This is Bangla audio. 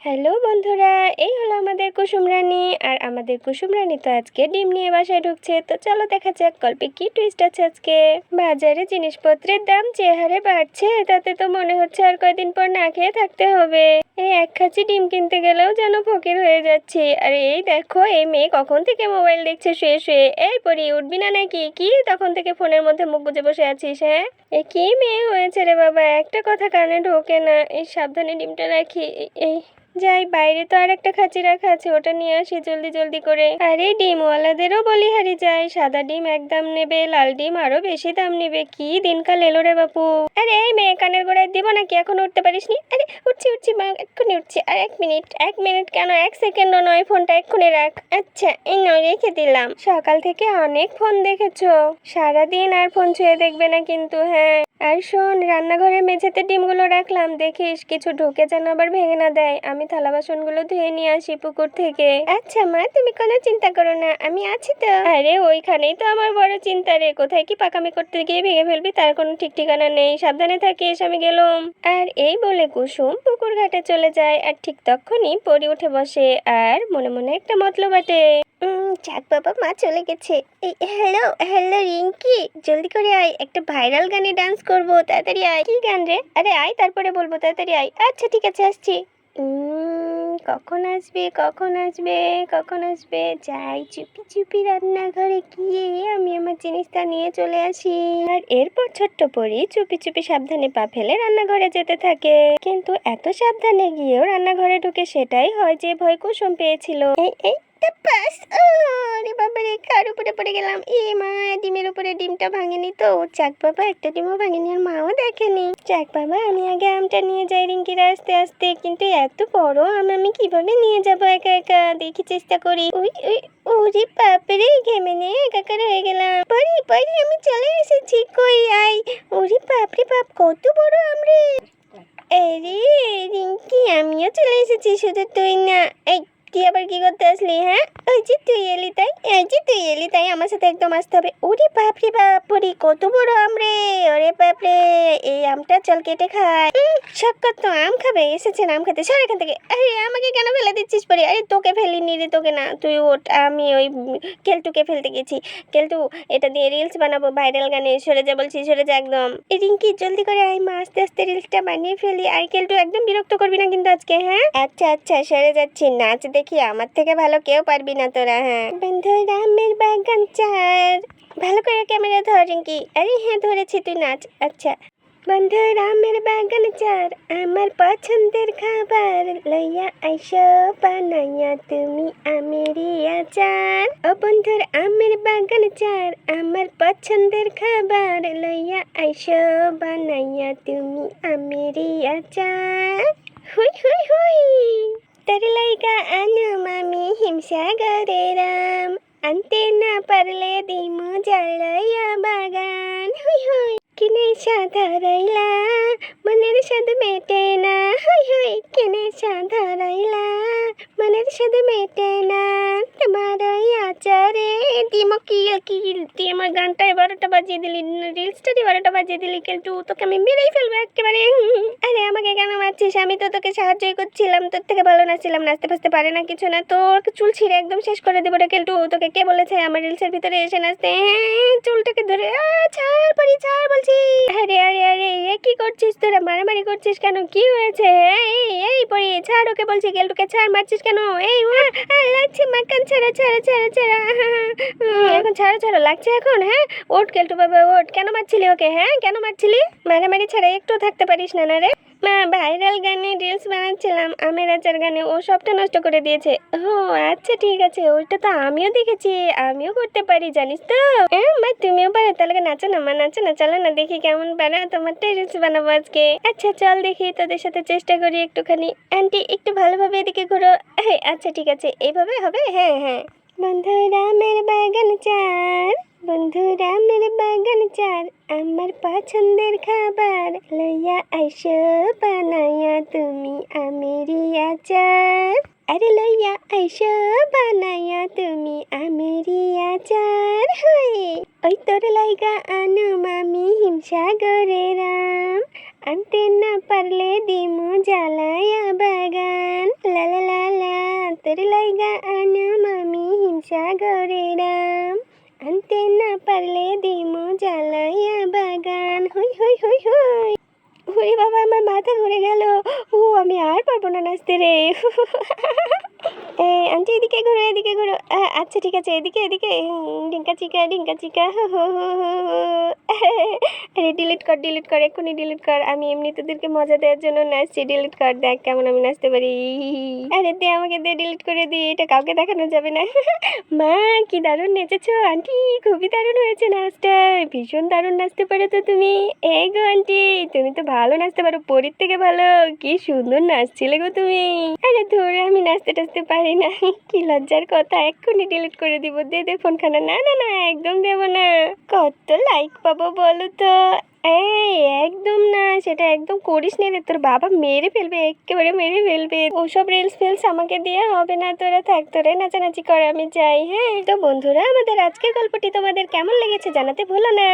হ্যালো বন্ধুরা, এই হলো আমাদের কুসুম রানী। আর আমাদের কুসুম রানী তো আজকে ডিম নিয়ে বাসায় ঢুকছে। তো চলো দেখা যাক গল্পে কি টুইস্ট আছে আজকে। বাজারে জিনিসপত্রের দাম যে হারে বাড়ছে, তাতে তো মনে হচ্ছে আর কয়দিন পর না খেয়ে থাকতে হবে। এই এক খাঁচি ডিম কিনতে গেলেও যেন ফকির হয়ে যাচ্ছি। আর এই দেখো, এই মেয়ে কখন থেকে মোবাইল দেখছে শুয়ে শুয়ে। এই পরি, উঠবি না নাকি? কি তখন থেকে ফোনের মধ্যে মুখ গুজে বসে আছিস? হ্যাঁ, এ কি মেয়ে হয়েছে রে বাবা, একটা কথা কানে ঢোকে না। এই সাবধানে ডিমটা রাখি। এই যাই, বাইরে তো আর একটা খাঁচি রাখা আছে, ওটা নিয়ে আসি জলদি জলদি করে। আরে ডিমওয়ালাদেরও বলিহারি যায়, সাদা ডিম এক দাম নেবে, লাল ডিম আরো বেশি দাম নেবে। কি দিনকাল এলো রে বাপু। আরে এই মেয়ে, কানের গোড়ায় দিব নাকি? এখন উঠতে পারিসনি? আরে উঠছি উঠছি মা, এক্ষুনি উঠছি। আর এক মিনিট কেন, এক সেকেন্ডও নয়, ফোনটা এক্ষুনি রাখ। আচ্ছা, এই নয়, রেখে দিলাম। সকাল থেকে অনেক ফোন দেখেছো, সারাদিন আর ফোন ছুঁয়ে দেখবে না কিন্তু। হ্যাঁ, আর শোন, রান্নাঘরের মেঝেতে ডিমগুলো রাখলাম, দেখিস কিছু ঢুকে যেন আবার ভেঙে না দেয়। আমি থালা বাসনগুলো ধুয়ে নিয়ে আসি পুকুর থেকে। আচ্ছা মা, তুমি কোনো চিন্তা করো না, আমি আছি তো। আরে ওইখানেই তো আমার বড় চিন্তা রে, কোথায় কি পাকামি করতে গিয়ে ভেঙে ফেলবি তার কোনো ঠিক ঠিকানা নেই। সাবধানে থাকিস, আমি গেলুম। আর এই বলে কুসুম পুকুর ঘাটে চলে যায়। আর ঠিক তখনই পরি উঠে বসে আর মনে মনে একটা মতলব বাটে। যাক বাবা, মা চলে গেছে। এই হ্যালো হ্যালো রিঙ্কি, জলদি করে আয়, একটা ভাইরাল গানে ডান্স করবো, তাড়াতাড়ি আয়। কি গান রে? আরে আয়, তারপরে বলবো, তাড়াতাড়ি আয়। আচ্ছা ঠিক আছে, আসছি। কখন আসবে কখন আসবে কখন আসবে? যাই চুপি চুপি রান্নাঘরে গিয়ে আমি আমার জিনিসটা নিয়ে চলে আসি। আর এরপর ছোট্ট পরি চুপি চুপি সাবধানে পা ফেলে রান্নাঘরে যেতে থাকে। কিন্তু এত সাবধানে গিয়েও রান্নাঘরে ঢুকে সেটাই হয় যে ভয় কুসুম পেয়েছিল। এই এই টাপাস! আরে বাবা রে, কার উপরে পড়ে গেলাম? এ মা, ডিমের উপরে ডিমটা ভাঙেনি তো? যাক বাবা, একটা ডিমও ভাঙেনি, আর মাও দেখেনি। যাক বাবা, আমি আগে আমটা নিয়ে যাই রিঙ্কির আস্তে আস্তে। কিন্তু এত বড় আম আমি কিভাবে নিয়ে যাবো একা একা? দেখি চেষ্টা করি। ওই ওই, ওরে বাপরে, ঘেমে নে একাকার হয়ে গেলাম। পরি পরি, আমি চলে এসেছি, কই আই। ওরে বাপরে বাপ, কত বড় আম রে! আরে রিঙ্কি, আমিও চলে এসেছি, শুধু তুই না। এই, তুই আবার কি করতে আসলি? হ্যাঁ, ওই যে তুই এলি তাই, এই যে তুই এলি তাই আমার সাথে একদম আসতে হবে। ওরে বাপরে বাপ, ওরে কত বড় আম রে! ওরে বাপরে, এই আমটা চল কেটে খাই। শক্কর তো আম খাবে, এসেছেন আম খেতে, সর এখান থেকে। আরে আমাকে কেন ফেলে দিচ্ছিস পরে? আরে তোকে ফেলিনি রে, তোকে না, তুই ওঠ। আমি ওই কেলটুকে ফেলতে গেছি। কেলটু, এটা দিয়ে রিলস বানাবো ভাইরাল গানে, সরে যা বলছি, সরে যা একদম। এই রিঙ্কি, জলদি করে আয় মা, আস্তে আস্তে রিলসটা বানিয়ে ফেলি। আর কেলটু, একদম বিরক্ত করবি না কিন্তু আজকে। হ্যাঁ আচ্ছা আচ্ছা, সরে যাচ্ছি। নাচ দেখি, আমার থেকে ভালো কেউ পারবি না তোরা। হ্যাঁ, বন্ধু রামের বাগান চার। ভালো করে ক্যামেরা ধর রিঙ্কি। আরে হ্যাঁ, ধরেছি, তুই নাচ। আচ্ছা। বন্ধু রামের বাগান চার, আমার পছন্দের খাবার লইয়া আইসো বানাইয়া তুমি আমেরই আচার। ও বন্ধুর আমের বাগান চার, আমার পছন্দের খাবার লইয়া আইসো বানাইয়া তুমি আমেরই আচার। হুই হুই হুই, তোর লাইগা আনুম আমি হিমসাগরের আম, আনতে না পারলে দিমু জ্বালাইয়া বাগান। হুই হুই, কিনে সাধারাইলা, মনের স্বাদ মেটে না। হুই হুই, কিনে সাধারাইলা, মনের স্বাদ মেটে না। তোমার ওই আচারে দিমো কিল কিল। তুই আমার গানটা 12টা বাজিয়ে দিলি, রিলসটা 12টা বাজিয়ে দিলি। কিন্তু তোকে আমি মেরেই ফেলবো একেবারে। আরে আমাকে কেন মারছিস? আমি তো তোকে সাহায্যই করছিলাম, তোর থেকে ভালো নাচছিলাম। নাচতে ফাচতে পারে না, কিছু না। তোর চুল ছিঁড়ে একদম শেষ করে দেবো রে কেলটু। তোকে কে বলেছে আমার রিলসের ভিতরে এসে নাচতে? চুলটাকে ধরে ছাড় পরি, ছাড় বলছি। আরে আরে আরে, এ কি করছিস তোরা? মারামারি করছিস কেন? কি হয়েছে? এই পরি, ছাড় ওকে বলছি। কেলটুকে ছাড়, মারছিস কেন? এই লাগছে মা, কান ছাড়া ছাড়া ছাড়া ছাড়া। এখন ছাড়ো ছাড়ো, লাগছে এখন? হ্যাঁ, ওঠ কেলটু বাবা, ওঠ। কেন মারছিলি ওকে? হ্যাঁ, কেন মারছিলি? মারামারি ছাড়া একটু থাকতে পারিস না? না রে মা, ভাইরাল গানে রিলস বানাচ্ছিলাম, আমের আচার গানে, ও সবটা নষ্ট করে দিয়েছে। ও আচ্ছা ঠিক আছে, ওইটা তো আমিও দেখেছি, আমিও করতে পারি জানিস তো। মা, তুমিও পারো? তাহলে নাচো না মা, নাচো না, চলো না দেখি কেমন বানাও। তোমারটাই রিলস বানাবো আজকে। আচ্ছা চল দেখি, তোদের সাথে চেষ্টা করি একটুখানি। আন্টি, একটু ভালোভাবে এদিকে ঘুরো। আচ্ছা ঠিক আছে, এইভাবে হবে। হ্যাঁ হ্যাঁ। বন্ধু রামের বাগান চার, বন্ধু রামের বাগান চার, আমার পছন্দের খাবার লইয়া আইসো বানাইয়া তুমি আমেরই আচার। আরে লইয়া আইসো বানাইয়া তুমি আমেরই আচার। হই, ওই তোর লাইগা আনুম আমি হিমসাগরের আম, আনতে না পারলে দিমু জ্বালাইয়া বাগান। সাগরের আম, আনতে না পারলে দিমু জ্বালাইয়া বাগান। হই হই হই হই। ওরে বাবা, আমার মাথা ঘুরে গেল। আমি আর পারবো না নাচতে রে। আন্টি এদিকে ঘুরো, এদিকে ঘুরো। আচ্ছা ঠিক আছে, এদিকে এদিকে। ডিঙ্কা চিকা ডিঙ্কা চিকা। আরে ডিলিট কর, এক্ষুনি ডিলিট কর। আমি এমনি তোদেরকে মজা দেওয়ার জন্য নাচছি। ডিলিট কর, দেখ কেমন আমি নাচতে পারি। আরে দে, আমাকে দে, ডিলিট করে দি, এটা কাউকে দেখানো যাবে না। মা, কি দারুণ নেচেছো আন্টি, খুবই দারুণ হয়েছে নাচটা। ভীষণ দারুণ নাচতে পারো তো তুমি। এই গো আন্টি, তুমি তো ভালো নাচতে পারো, পরীর থেকে ভালো। কি সুন্দর নাচছিলে গো তুমি। আরে ধরে, আমি নাচতে টাচতে পারি না। কি লজ্জার কথা, এক্ষুনি ডিলিট করে দিব। দে দে ফোনখানা। না না না, একদম দেব না। কত লাইক পাবো বলো তো। এই একদম না, সেটা একদম করিস নি রে, তোর বাবা মেরে ফেলবে, একেবারে মেরে ফেলবে। ওসব রিলস ফিলস আমাকে দিয়ে হবে না, তোরা থাক, তোরাই নাচানাচি করে, আমি যাই। হ্যাঁ তো বন্ধুরা, আমাদের আজকের গল্পটি তোমাদের কেমন লেগেছে জানাতে ভুলো না।